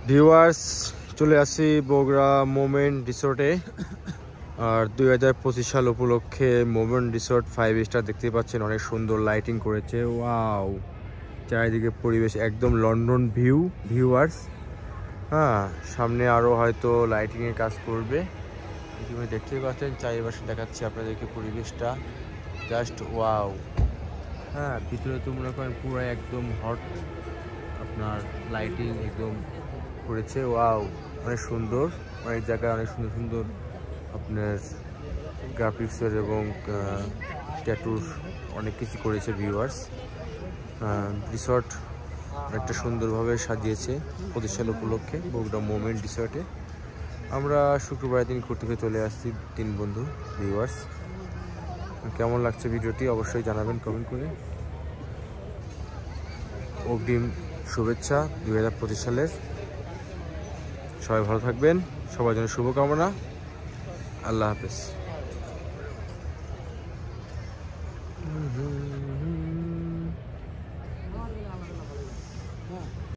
Viewers, চলে আসি Bogura moment রিসোর্টে। আর 2025 সাল উপলক্ষে মোমেন্ট রিসোর্ট 5 স্টার দেখতে পাচ্ছেন, অনেক সুন্দর লাইটিং করেছে। ওয়াও, চারিদিকে পরিবেশ একদম লন্ডন ভিউয়ার্স। হ্যাঁ, সামনে আরও হয়তো লাইটিংয়ের কাজ করবে। ইতিমধ্যে দেখতেই পাচ্ছেন, চারিপাশে দেখাচ্ছি আপনাদেরকে পরিবেশটা, জাস্ট ওয়াও। হ্যাঁ, ভিতরে তো মনে করেন পুরো একদম হট, আপনার লাইটিং একদম করেছে। ওয়াও, অনেক সুন্দর, অনেক জায়গায় অনেক সুন্দর সুন্দর আপনার গ্রাফিক্সের এবং ট্যাটুর অনেক কিছু করেছে ভিউয়ার্স। রিসর্ট অনেকটা সুন্দরভাবে সাজিয়েছে 25 সাল উপলক্ষে বগুড়া মোমেন্ট রিসর্টে। আমরা শুক্রবার দিন ঘুরতে চলে আসছি 3 বন্ধু ভিউয়ার্স। কেমন লাগছে ভিডিওটি অবশ্যই জানাবেন কমেন্ট করে। অগ্রিম শুভেচ্ছা 2025 সালের। সবাই ভালো থাকবেন, সবার জন্য শুভকামনা। আল্লাহ হাফেজ।